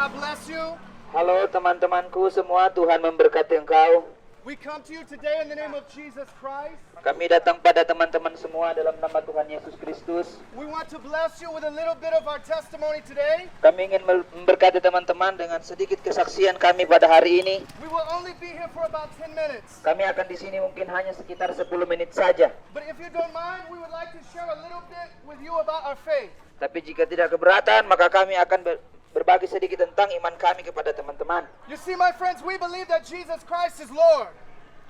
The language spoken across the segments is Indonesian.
God bless you. Halo teman-temanku semua, Tuhan memberkati engkau. We come to you today in the name of Jesus Christ. Kami datang pada teman-teman semua dalam nama Tuhan Yesus Kristus. We want to bless you with a little bit of our testimony today. Kami ingin memberkati teman-teman dengan sedikit kesaksian kami pada hari ini. We will only be here for about 10 minutes. Kami akan di sini mungkin hanya sekitar 10 menit saja. But if you don't mind, we would like to share a little bit with you about our faith. Tapi jika tidak keberatan, maka kami akan berbagi sedikit tentang iman kami kepada teman-teman. You see, my friends, we believe that Jesus Christ is Lord.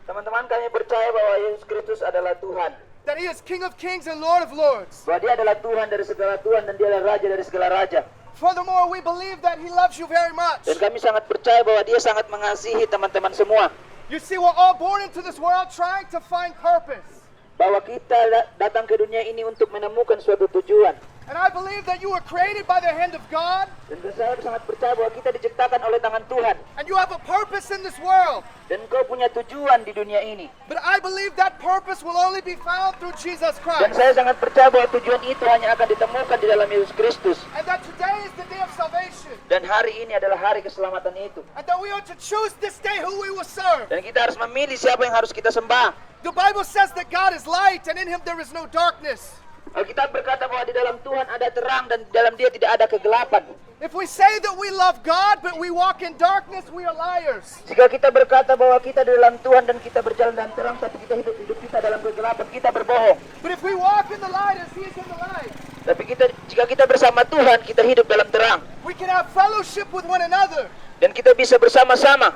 Teman-teman, kami percaya bahwa Yesus Kristus adalah Tuhan. That He is King of Kings and Lord of Lords. Bahwa Dia adalah Tuhan dari segala Tuhan dan Dia adalah Raja dari segala Raja. Furthermore, we believe that He loves you very much. Dan kami sangat percaya bahwa Dia sangat mengasihi teman-teman semua. You see, we're all born into this world trying to find purpose. Bahwa kita datang ke dunia ini untuk menemukan suatu tujuan. And I believe that you were created by the hand of God. Dan saya sangat percaya bahwa kita diciptakan oleh tangan Tuhan. And you have a purpose in this world. Dan kau punya tujuan di dunia ini. But I believe that purpose will only be found through Jesus Dan Christ. saya sangat percaya bahwa tujuan itu hanya akan ditemukan di dalam Yesus Kristus. And that today is the day of salvation. Dan hari ini adalah hari keselamatan itu. And that we are to choose this day who we will serve. Dan kita harus memilih siapa yang harus kita sembah. The Bible says that God is light and in Him there is no darkness. Alkitab berkata bahwa di dalam Tuhan ada terang dan di dalam Dia tidak ada kegelapan. If we say that we love God but we walk in darkness, we are liars. Jika kita berkata bahwa kita di dalam Tuhan dan kita berjalan dalam terang, tapi kita hidup kita dalam kegelapan, kita berbohong. But if we walk in the light as He is in the light, Tapi jika kita bersama Tuhan, kita hidup dalam terang. we can have fellowship with one another. Dan kita bisa bersama-sama.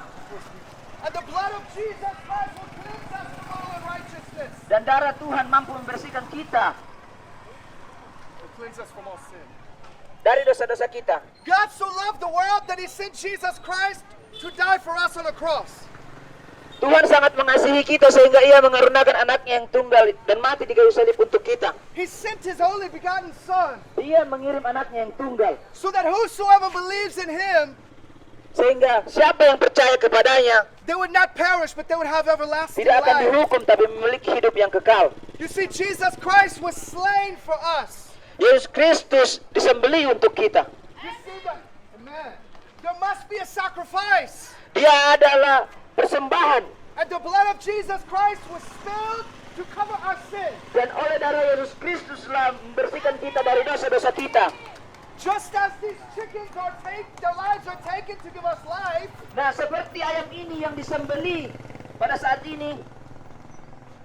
And the blood of Jesus Christ will cleanse us from all unrighteousness. Dan darah Tuhan mampu membersihkan kita Will cleanse us from all sin. dari dosa-dosa kita. God so loved the world that He sent Jesus Christ to die for us on a cross. Tuhan sangat mengasihi kita sehingga Ia mengaruniakan anaknya yang tunggal dan mati di kayu salib untuk kita. He sent His only begotten Son Dia mengirim anaknya yang tunggal so that whosoever believes in Him, sehingga siapa yang percaya kepadanya they would not perish but they would have everlasting tidak akan life. dihukum tapi memiliki hidup yang kekal. You see, Jesus Christ was slain for us. Yesus Kristus disembelih untuk kita. You see that? Amen. There must be a sacrifice. Dia adalah persembahan. And the blood of Jesus Christ was spilled to cover our sin. Dan oleh darah Yesus Kristus telah membersihkan kita dari dosa-dosa kita. Just as these chickens are their lives are taken to give us life, Nah, seperti ayam ini yang disembelih pada saat ini,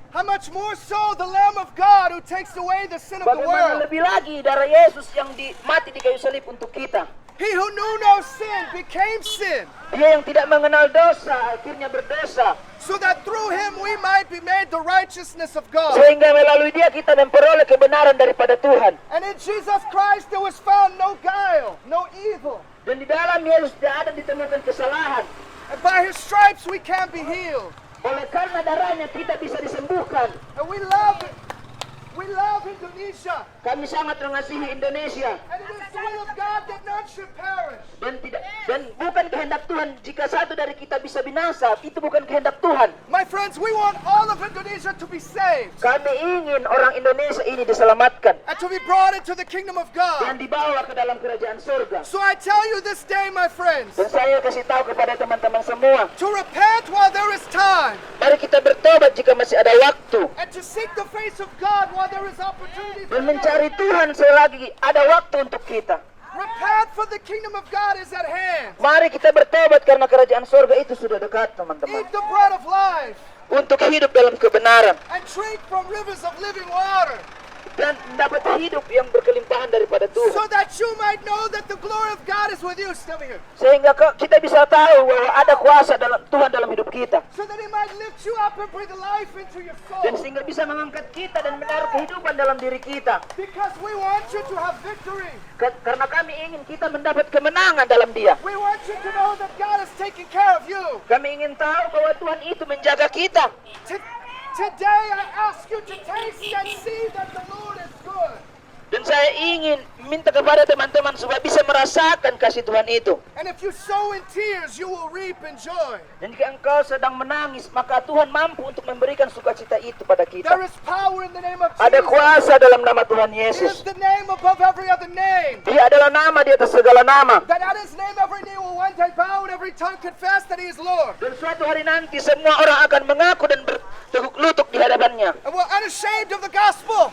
how much more so the Lamb of God who takes away the sin of the bagaimana world. lebih lagi darah Yesus yang mati di kayu salib untuk kita. He who knew no sin became sin, Dia yang tidak mengenal dosa akhirnya berdosa, so that through Him we might be made the righteousness of God. sehingga melalui Dia kita memperoleh kebenaran daripada Tuhan. And in Jesus Christ there was found no guile, no evil. Dan di dalam Yesus tidak ada ditemukan kesalahan. And by His stripes we can be healed. Oleh karena darahnya kita bisa disembuhkan. And we love it. We love Indonesia. Kami sangat mengasihi Indonesia. And it is the will of God that none should perish. Dan bukan kehendak Tuhan jika satu dari kita bisa binasa, itu bukan kehendak Tuhan. My friends, we want all of Indonesia to be saved Kami ingin orang Indonesia ini diselamatkan and to be brought into the kingdom of dan God. dibawa ke dalam kerajaan surga. So I tell you this day, my friends, Dan saya kasih tahu kepada teman-teman semua, to repent while there is time mari kita bertobat jika masih ada waktu. and to seek the face of God while there is opportunity for Dan mencari you. Tuhan selagi ada waktu untuk kita. Repent, for the kingdom of God is at hand. Mari kita bertobat karena kerajaan surga itu sudah dekat, teman-teman. Eat the bread of life Untuk hidup dalam kebenaran and drink from rivers of living water, dan dapat hidup yang berkelimpahan daripada so Tuhan. that you might know that the glory of God is with you. Still here. Sehingga kita bisa tahu bahwa ada kuasa dalam Tuhan dalam hidup kita. So that He might lift you up and breathe life into your Dan soul. sehingga bisa mengangkat kita dan menaruh kehidupan dalam diri kita. Because we want you to have victory. Karena kami ingin kita mendapat kemenangan dalam Dia. We want you to know that God is taking care of you. Kami ingin tahu bahwa Tuhan itu menjaga kita. Today I ask you to taste and see that the Lord is good. Dan saya ingin minta kepada teman-teman supaya bisa merasakan kasih Tuhan itu. And if you sow in tears, you will reap in joy. Dan jika engkau sedang menangis, maka Tuhan mampu untuk memberikan sukacita itu pada There kita. is power in the name of Ada Jesus. kuasa dalam nama Tuhan It is Yesus. the name above every other name. Dia adalah nama di atas segala nama. That at his name every knee will one day bow and every tongue confess that he is Lord. Dan suatu hari nanti semua orang akan mengaku dan berteguk lutut di hadapannya. And we're unashamed of the gospel.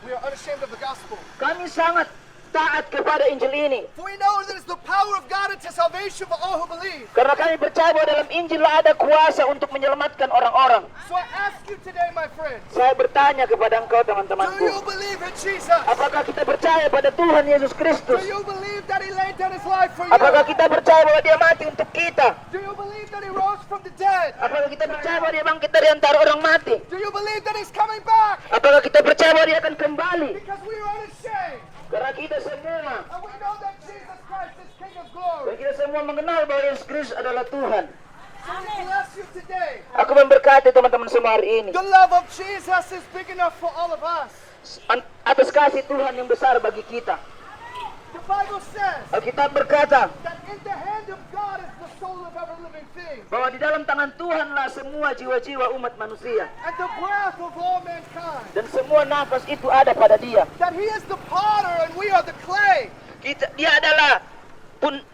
We are unashamed of the gospel. Kami sangat taat kepada Injil ini. For we know that it is the power of God unto salvation for all who believe. Karena kami percaya bahwa dalam Injil ada kuasa untuk menyelamatkan orang-orang. So I ask you today, my friends, Saya bertanya kepada engkau do you teman-temanku. believe in Jesus? Apakah kita percaya pada Tuhan Yesus Do Kristus? you believe that he laid down his life for Apakah you? kita percaya bahwa dia mati untuk kita? Do you believe that he rose from the dead? Apakah kita percaya bahwa dia bangkit dari antara orang mati? Do you believe that he's coming back? Apakah kita percaya bahwa dia akan kembali? Because we are unashamed. Karena kita semua, And we know that Jesus Christ is King of dan glory. kita semua mengenal bahwa Yesus Kristus adalah Tuhan. So we bless you today. Aku memberkati teman-teman semua hari ini. The love of Jesus is big enough for all of us. Atas kasih Tuhan yang besar bagi kita. The Bible says Alkitab berkata that in the hand of God is the soul of every living thing, bahwa di dalam tangan Tuhanlah semua jiwa-jiwa umat manusia. and the breath of all mankind. Dan semua nafas itu ada pada dia. That he is the potter and we are the clay.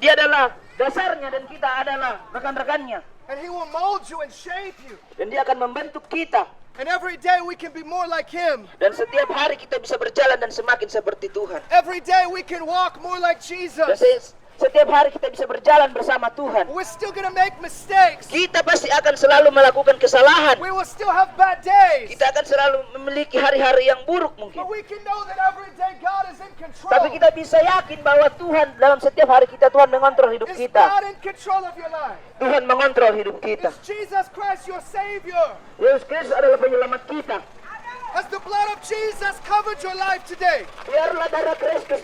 Dia adalah dasarnya dan kita adalah rekan-rekannya. And he will mold you and shape you. Dan dia akan membentuk kita. And every day we can be more like him. Dan setiap hari kita bisa berjalan dan semakin seperti Tuhan. Every day we can walk more like Dan Jesus. setiap hari kita bisa berjalan bersama Tuhan. We're still going to make mistakes. Kita pasti akan selalu melakukan kesalahan. We will still have bad days. Kita akan selalu memiliki hari-hari yang buruk mungkin. But we can know that every day God is in control. Tapi kita bisa yakin bahwa Tuhan dalam setiap hari kita, Tuhan mengontrol hidup Is kita. God in control of your life? Tuhan mengontrol hidup kita. Is Jesus Christ your Savior? Yesus Kristus adalah penyelamat kita. Has the blood of Jesus covered your life today? Biarlah darah Kristus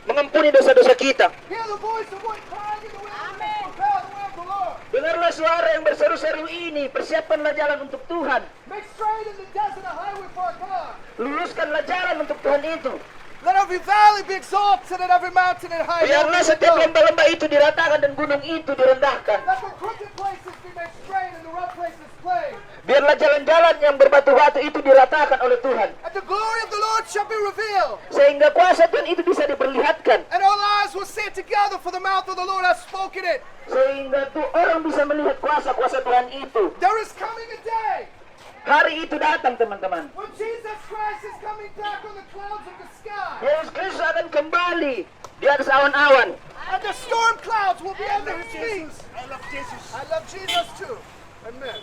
mengampuni dosa-dosa kita. Hear the voice of one crying in the wilderness, prepare the way of the Lord. Dengarlah suara yang berseru-seru ini. Persiapkanlah jalan untuk Tuhan. Make straight in the desert a highway for our God. Luluskanlah jalan untuk Tuhan itu. Let every valley be exalted and every mountain and high hill Biarlah be setiap built. lembah-lembah itu diratakan dan gunung itu direndahkan. Let the crooked places be made straight and the rough places plain. Biarlah jalan-jalan yang berbatu-batu itu diratakan oleh Tuhan. And the glory of the Lord shall be revealed. Sehingga kuasa Tuhan itu bisa diperlihatkan. And all eyes will see it together, for the mouth of the Lord has spoken it. Sehingga tuh orang bisa melihat kuasa-kuasa Tuhan itu. There is coming a day Hari itu datang teman-teman. when Jesus Christ is coming back on the clouds of the sky. Yesus Kristus akan kembali di atas awan-awan. And the storm clouds will be under his feet. I love Jesus. I love Jesus too. Amen.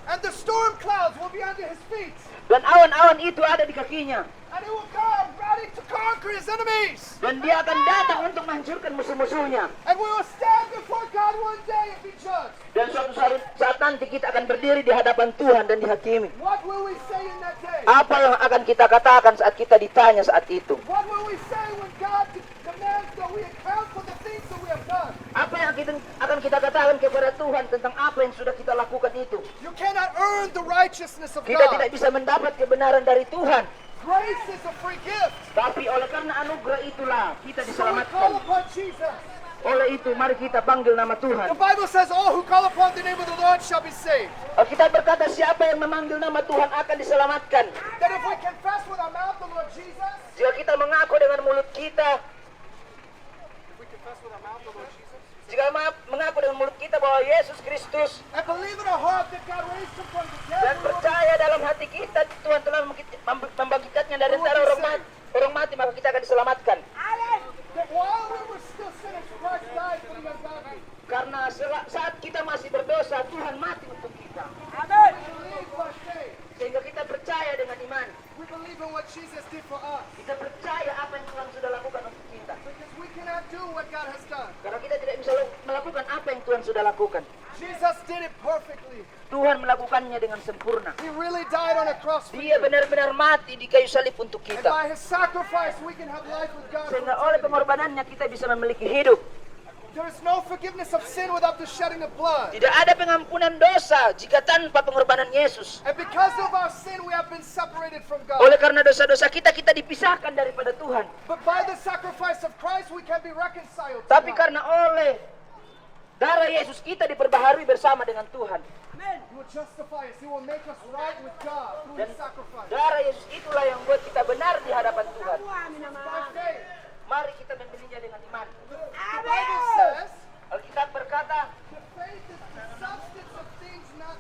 And the storm clouds will be under his feet. Dan awan-awan itu ada di kakinya. And he will come ready to conquer his enemies. Dan dia akan datang untuk menghancurkan musuh-musuhnya. And we will stand before God one day and be judged. Dan suatu saat nanti kita akan berdiri di hadapan Tuhan dan dihakimi. What will we say in that day? Apa yang akan kita katakan saat kita ditanya saat itu? What will we say when God demands that we account for the things that we have done? Apa yang akan kita katakan kepada Tuhan tentang apa yang sudah kita lakukan itu? You cannot earn the righteousness of Kita tidak God. bisa mendapat kebenaran dari Tuhan. Grace is a free gift. Tapi oleh karena anugerah itulah kita So we diselamatkan. call upon Jesus. Oleh itu mari kita panggil nama The Tuhan. Bible says all who call upon the name of the Lord shall be saved. Kita berkata siapa yang memanggil nama Tuhan akan diselamatkan. That if we confess with our mouth the Lord Jesus, Jika kita mengaku dengan mulut kita, if we confess with our mouth the Lord Jesus, jika mengaku dengan mulut kita bahwa Yesus Kristus and believe in our heart that God raised him from the dan dead, we will be percaya dalam hati kita Tuhan telah membangkitkannya dari antara orang mati, maka kita akan diselamatkan. that while we were still sinners, Christ died for the ungodly. Karena saat kita masih berdosa, Tuhan mati untuk kita. We believe by faith. Sehingga kita percaya dengan iman. We believe in what Jesus did for us. Kita percaya apa yang Tuhan sudah lakukan untuk kita. Because we cannot do what God has done. Karena kita tidak bisa melakukan apa yang Tuhan sudah lakukan. Jesus did it perfectly. Tuhan melakukannya dengan sempurna. He really died on a cross for Dia you. benar-benar mati di kayu salib untuk And kita. by his sacrifice, we can have life with God. Sehingga oleh pengorbanannya kita bisa memiliki hidup. There is no forgiveness of sin without the shedding of blood. Tidak ada pengampunan dosa jika tanpa pengorbanan Yesus. And because of our sin, we have been separated from Oleh God. karena dosa-dosa kita, kita dipisahkan daripada Tuhan. But by the sacrifice of Christ, we can be reconciled to Tapi God. karena oleh darah Yesus kita diperbaharui bersama dengan Tuhan. He will justify us. He will make us right with God through Dan His sacrifice. darah Yesus itulah yang buat kita benar di hadapan Tuhan. By faith. Mari kita membelinya dengan iman. The Bible says, Alkitab berkata, the faith is the substance of things not...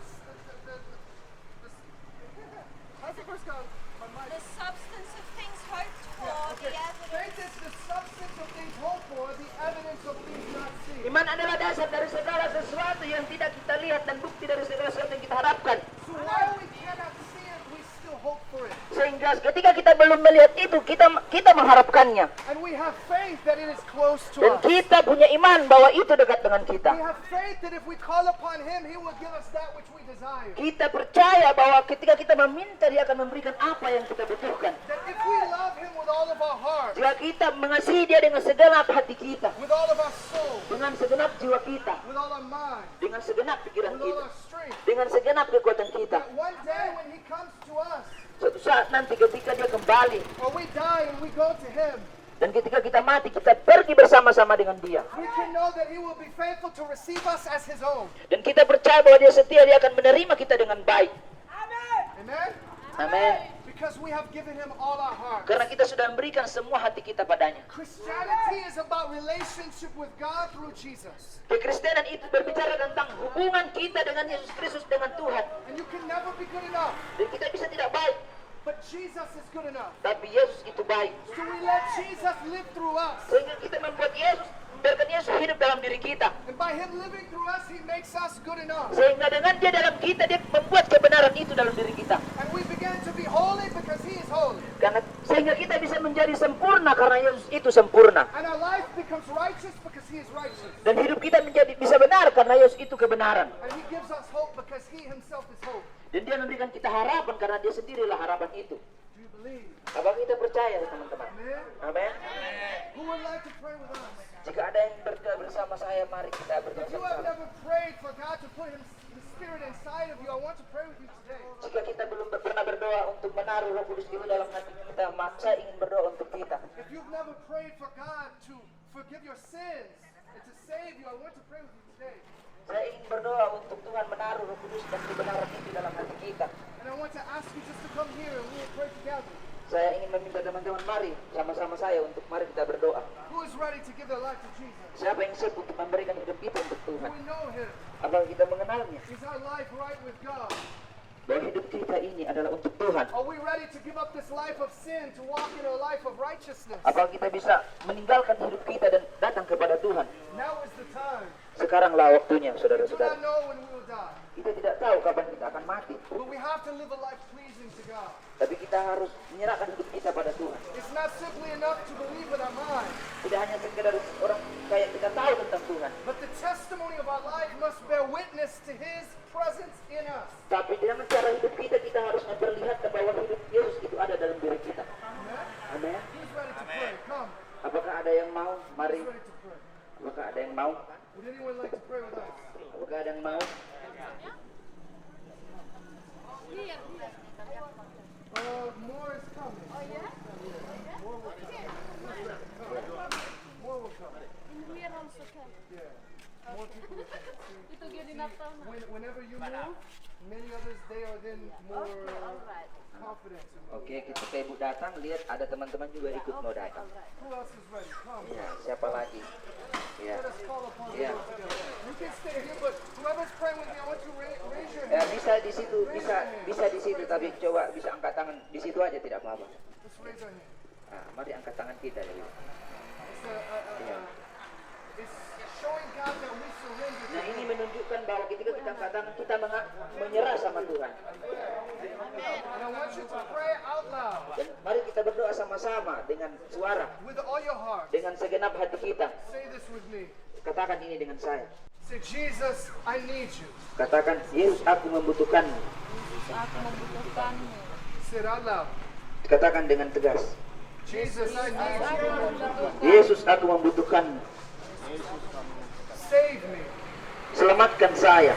How's the verse go? My mind. The substance of things hoped for, Okay. the evidence. Faith is the substance of things hoped for, the evidence of things not seen. iman adalah dasar dari segala sesuatu yang tidak kita lihat dan bukti dari segala sesuatu yang kita harapkan. So while we cannot see it, we still hope for it. Sehingga ketika kita belum melihat itu, kita mengharapkannya. And we have faith that it is close to Dan us. kita punya iman bahwa itu dekat dengan kita. We have faith that if we call upon Him, He will give us that which we desire. Kita percaya bahwa ketika kita meminta, Dia akan memberikan apa yang kita butuhkan. That if we love Him with all of our heart, Jika kita mengasihi Dia dengan segenap hati kita, with all of our soul, dengan segenap jiwa kita, with all our mind, dengan segenap pikiran with all kita, our strength, dengan segenap kekuatan kita, that one day when He comes to us, suatu saat nanti ketika Dia kembali or we die and we go to Him, dan ketika kita mati, kita pergi bersama-sama dengan Dia. we can know that He will be faithful to receive us as His own. Dan kita percaya bahwa Dia setia, Dia akan menerima kita dengan baik. Amen? Amin. Because we have given Him all our heart. Karena kita sudah memberikan semua hati kita padanya. Christianity is about relationship with God through Jesus. Kekristenan itu berbicara tentang hubungan kita dengan Yesus Kristus, dengan Tuhan. And you can never be good enough, Dan kita bisa tidak baik, but Jesus is good enough. tapi Yesus itu baik. So we let Jesus live through us. Sehingga kita membuat Yesus, biarkan Yesus hidup dalam diri kita. And by Him living through us, He makes us good enough. Sehingga dengan Dia dalam kita, Dia membuat kebenaran itu dalam diri kita. And we begin to be holy because He is holy. Karena sehingga kita bisa menjadi sempurna karena Yesus itu sempurna. And our life becomes righteous because He is righteous. Dan hidup kita menjadi bisa benar karena Yesus itu kebenaran. And He gives us hope because He Himself is hope. Dan Dia memberikan kita harapan karena Dia sendirilah harapan itu. Do you believe? Apakah kita percaya, teman-teman? Amen? Amin. Who would like to pray with us? Jika ada yang berdoa bersama saya, mari kita berdoa If you have bersama. never prayed for God to put His Spirit inside of you, I want to pray with you today. Jika kita belum pernah berdoa untuk menaruh Roh Kudus itu dalam hati kita, maka saya ingin berdoa untuk kita. If you've never prayed for God to forgive your sins and to save you, I want to pray with you today. Saya ingin berdoa untuk Tuhan menaruh Roh Kudus dan kebenaran itu dalam hati kita. And I want to ask you just to come here and we will pray together. Saya ingin meminta teman-teman, mari sama-sama saya untuk mari kita berdoa. Who is ready to give their life to Jesus? Siapa yang siap untuk memberikan hidup kita untuk Do Tuhan? we know Him? Apakah kita mengenalnya? Is our life right with God? Bahwa hidup kita ini adalah untuk Tuhan. Are we ready to give up this life of sin to walk in a life of righteousness? Apakah kita bisa meninggalkan hidup kita dan datang kepada Tuhan? Now is the time. Sekaranglah waktunya, We do saudara-saudara. not know when we will die, Kita tidak tahu kapan kita akan mati. but we have to live a life pleasing to God. Tapi kita harus menyerahkan hidup kita pada Tuhan. It's not simply enough to believe with our mind, Tidak hanya sekedar orang kayak kita tahu tentang Tuhan. but the testimony of our life must bear witness to His presence in us. Tapi dengan cara hidup kita, kita harus memperlihatkan bahwa hidup Yesus itu ada dalam diri kita. Amen? Amin. Who's ready to pray? Come. Apakah ada yang mau? Mari. Who's ready to pray? Apakah ada yang mau? Would anyone like to pray with us? Apakah ada yang mau? More is coming. Oh, yeah? More will come. More will come. We are also come. Yeah. More people will come. See, Ito gyud dinataw na. whenever you move, many others, they are then more confident. in moving. Oke, ketika ibu datang, lihat ada teman-teman juga ikut mau datang. Who else is ready? Come. Ya, siapa lagi? Ya. Let us call upon the Yeah. Lord together. You can stay here, but whoever's praying with me, I want you to raise your Ya, hand. bisa di situ, bisa di situ, tapi coba bisa angkat tangan di situ aja tidak apa-apa. Let's raise our hand. Nah, mari angkat tangan kita ya. It's showing God that we surrender to Nah, Him. ini menunjukkan bahwa ketika kita angkat tangan, kita menyerah sama Tuhan. And I want you to pray out loud Dan mari kita berdoa sama-sama dengan suara, with all your heart. dengan segenap hati kita. Say this with me. Katakan ini dengan saya. Say, Jesus, I need you. Katakan, Yesus, aku membutuhkanmu. Ako mabutuhkanmu. Say it out loud. Katakan dengan tegas. Jesus, I need you. Yesus, aku membutuhkanmu. Save me. Selamatkan saya.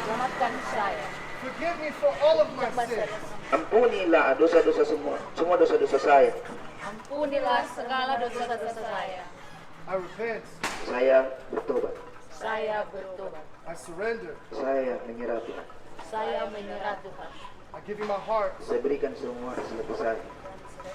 Selamatkan saya. Forgive me for all of my sins. Ampunilah dosa-dosa semua dosa-dosa saya. Ampunilah segala dosa-dosa saya. I repent. Saya bertobat. Saya bertobat. I surrender. Saya menyerah Tuhan. Saya menyerah Tuhan. I give you my heart. Saya berikan semua seperti saya.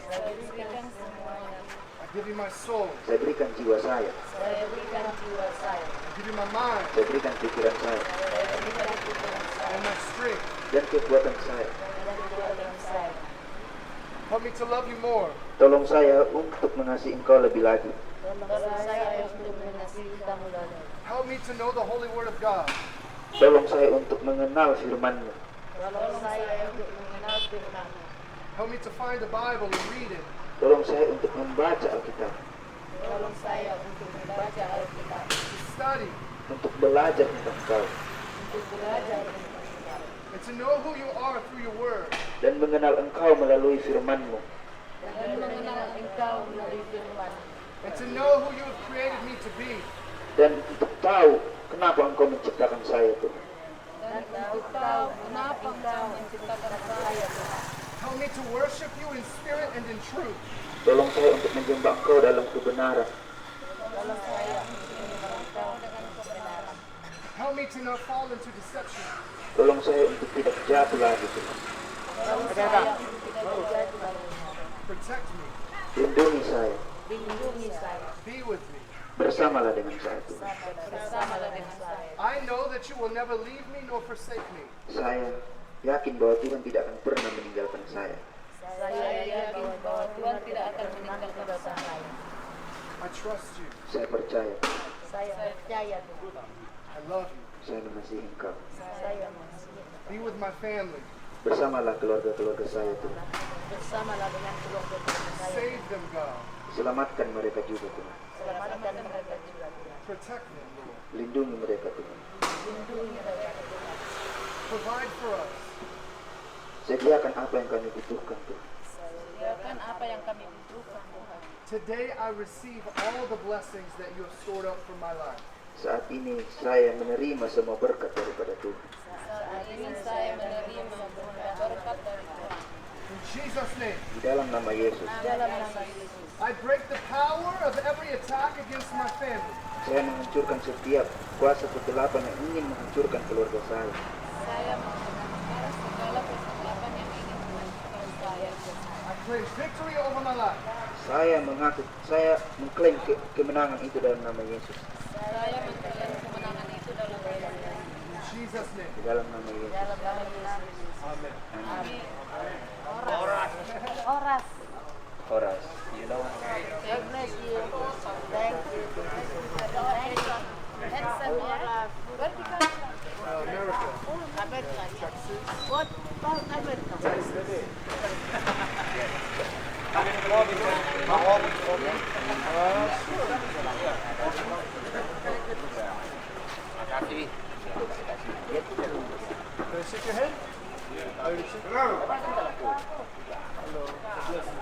Saya berikan semuanya. I give you my soul. Saya berikan jiwa saya. Saya berikan jiwa saya. I give you my mind Saya berikan pikiran saya Saya berikan pikiran saya and my strength. dan kekuatan saya. dan kekuatan saya. Help me to love you more. Tolong saya untuk mengasihi Engkau lebih lagi. Tolong saya untuk mengasihi kamu lagi. Help me to know the holy word of God. Tolong saya untuk mengenal firman-Mu. Tolong saya untuk mengenal firman-Mu. Help me to find the Bible and read it. Tolong saya untuk membaca Alkitab, Tolong saya untuk membaca Alkitab, To study untuk belajar tentang Engkau, untuk belajar tentang Engkau, and to know who you are through your word. dan mengenal Engkau melalui firman-Mu, dan mengenal Engkau melalui firman-Mu, And to know who you have created me to be. dan untuk tahu kenapa Engkau menciptakan saya Tuhan. dan untuk tahu kenapa Engkau menciptakan saya, Tuhan. Help me to worship you in spirit and in truth. Tolong saya untuk menyembah Engkau dalam kebenaran. Tolong saya untuk menyembah Engkau dengan kebenaran. Help me to not fall into deception. Tolong saya untuk tidak jatuh lagi Tuhan. Tolong saya untuk tidak terjatuh lagi. Protect me. Lindungi saya, Lindungi saya, Be with me. bersamalah dengan saya Tuhan. bersamalah dengan saya. I know that you will never leave me nor forsake me. Saya yakin bahwa Tuhan tidak akan pernah meninggalkan saya. Saya yakin bahwa Tuhan tidak akan meninggalkan saya. I trust you. Saya percaya, Saya percaya Tuhan. I love you. saya mengasihi Engkau. Saya mengasihi. Be with my family. Bersamalah keluarga-keluarga saya Tuhan. Bersamalah dengan keluarga saya. Save them, God. Selamatkan mereka juga Tuhan. Selamatkan mereka juga Tuhan. Protect them, Lord. Lindungi mereka Tuhan. Lindungi mereka Tuhan. Provide for us. Sediakan apa yang kami butuhkan Tuhan. Sediakan apa yang kami butuhkan Tuhan. Today I receive all the blessings that you have stored up for my life. Saat ini saya menerima semua berkat daripada Tuhan. Saat ini saya menerima berkat dari Tuhan. In Jesus' name, Di dalam nama Yesus, Dalam nama Yesus. I break the power of every attack against my family. saya menghancurkan setiap kuasa kegelapan yang ingin menghancurkan keluarga saya. Saya mengenal segala kegelapan yang ingin menghancurkan saya. I claim victory over my life. Saya mengklaim kemenangan itu dalam nama Yesus. Saya mengklaim kemenangan itu dalam nama Yesus. In Jesus' name, Di dalam nama Yesus. Dalam nama Yesus. amen. Amin. Oras. Horas. God bless you. Thank you. Thank you. And Samira. Where did you come from? America. America. What about America? Can I shake your hand? Oh, you shake- Hello. Bless you.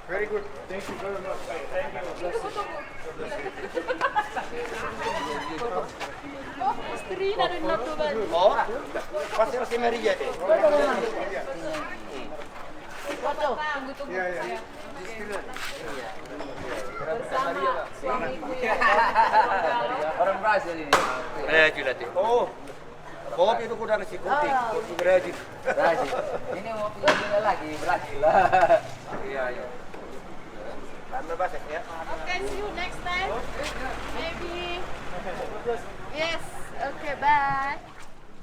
Very good. Thank you very much. Thank you. Bless you. Istri na rin na tuban. Pasti si Maria deh. Foto. Tunggu-tunggu. Yeah, yeah. Bersama suamiku yang Orang Brazil ini. Brazil deh. Oh. Kopi itu kuda nasi kopi. Kopi Brazil. Brazil. Ini mau punya lagi Brazil. Iya, iya. Lama bahasa ya. Okay, see you next time. Maybe. Yes. Okay, bye.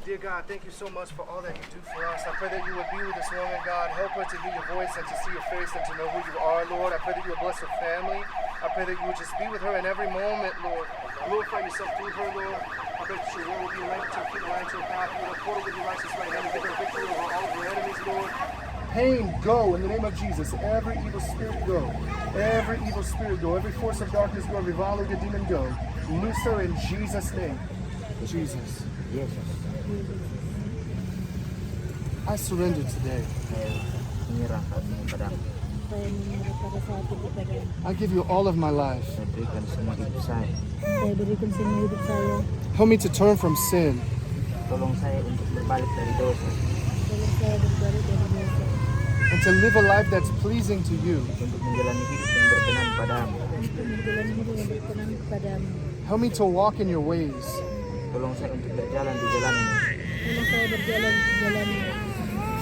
Dear God, thank you so much for all that you do for us. I pray that you would be with this woman, God. Help her to hear your voice and to see your face and to know who you are, Lord. I pray that you would bless her family. I pray that you would just be with her in every moment, Lord. Glorify yourself through her, Lord. I pray that your will will be light to her feet, light to her path. Lord, uphold her with your righteous right hand and give her victory over all of her enemies, Lord. Pain, go in the name of Jesus. Every evil spirit, go. Every evil spirit, go. Every force of darkness, go. Every volley of demon, go. Loose her in Jesus' name. Jesus. Yesus. I surrender today. Saya menyerah hatinya padamu. kaya ninyo para sa ating ibadan. I give you all of my life. Saya berikan semua hidup saya. Saya berikan semua hidup saya. Help me to turn from sin. Tolong saya untuk berbalik dari dosa, Tolong saya berbalik dari dosa. And to live a life that's pleasing to you. untuk menjalani hidup yang berkenan padamu. Untuk menjalani hidup yang berkenan kepadamu. Help me to walk in your ways. Tolong saya untuk berjalan di jalanmu. Tolong saya berjalan di jalanmu.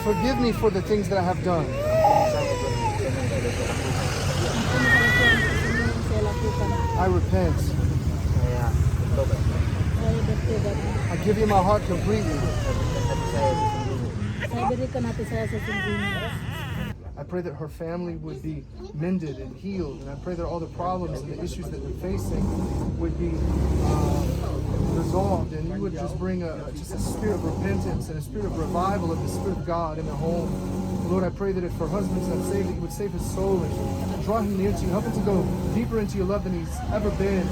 Forgive me for the things that I have done. Ampuni saya buat yang sudah saya lakukan. Ampuni saya Tuhan semua yang saya lakukan. I repent. Saya bertobat. Saya bertobat. I give you my heart completely. Saya berikan hati saya sesungguhnya. Saya berikan hati saya sesungguhnya. I pray that her family would be mended and healed. And I pray that all the problems and the issues that they're facing would be resolved. And you would just bring just a spirit of repentance and a spirit of revival of the Spirit of God in their home. Lord, I pray that if her husband's not saved, that you would save his soul and draw him near to you. Help him to go deeper into your love than he's ever been.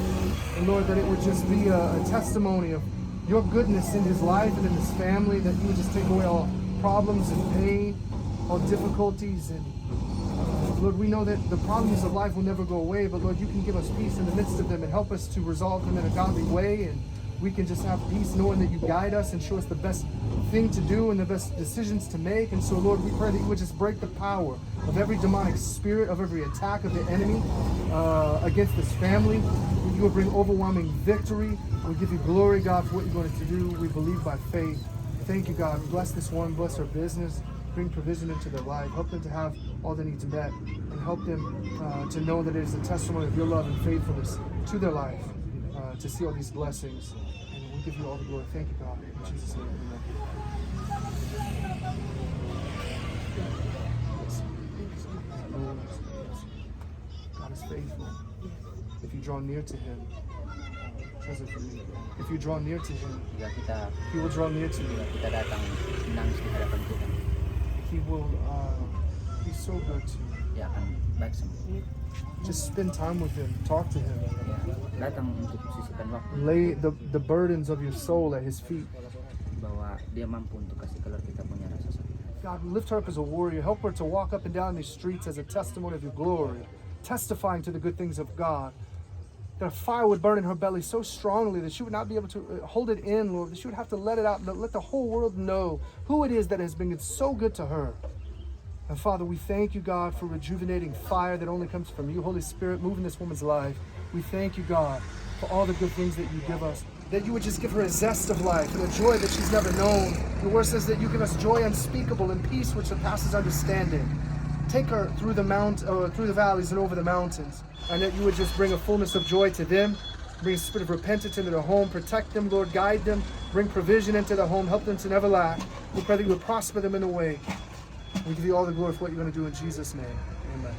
And Lord, that it would just be a testimony of your goodness in his life and in his family, that you would just take away all problems and pain, all difficulties. And Lord, we know that the problems of life will never go away, but Lord, you can give us peace in the midst of them and help us to resolve them in a godly way. And we can just have peace knowing that you guide us and show us the best thing to do and the best decisions to make. And so, Lord, we pray that you would just break the power of every demonic spirit, of every attack of the enemy against this family. You will bring overwhelming victory. We give you glory, God, for what you're going to do. We believe by faith. Thank you, God. Bless this one. Bless her business. Bring provision into their life. Help them to have all their needs met. And help them to know that it is a testimony of your love and faithfulness to their life, to see all these blessings. And we give you all the glory. Thank you, God. In Jesus' name, amen. God is faithful. If you draw near to him, if you draw near to him, Jika kita he will draw near to you. kita datang menangis di hadapan Tuhan, He will be so good to you. Dia akan baik sama kita. Just spend time with him. Talk to him. Ya, datang untuk sisihkan waktu Lay the burdens of your soul at his feet. bahwa Dia mampu untuk kasih keluar kita punya rasa sakit. God, lift her up as a warrior. Help her to walk up and down these streets as a testimony of your glory, testifying to the good things of God. That a fire would burn in her belly so strongly that she would not be able to hold it in, Lord, that she would have to let it out, let the whole world know who it is that has been so good to her. And Father, we thank you, God, for rejuvenating fire that only comes from you. Holy Spirit, move in this woman's life. We thank you, God, for all the good things that you give us. That you would just give her a zest of life and a joy that she's never known. The word says that you give us joy unspeakable and peace which surpasses understanding. Take her through the through the valleys and over the mountains, and that you would just bring a fullness of joy to them, bring a spirit of repentance into their home, protect them, Lord, guide them, bring provision into their home, help them to never lack. We pray that you would prosper them in the way. We give you all the glory for what you're going to do in Jesus' name. Amen.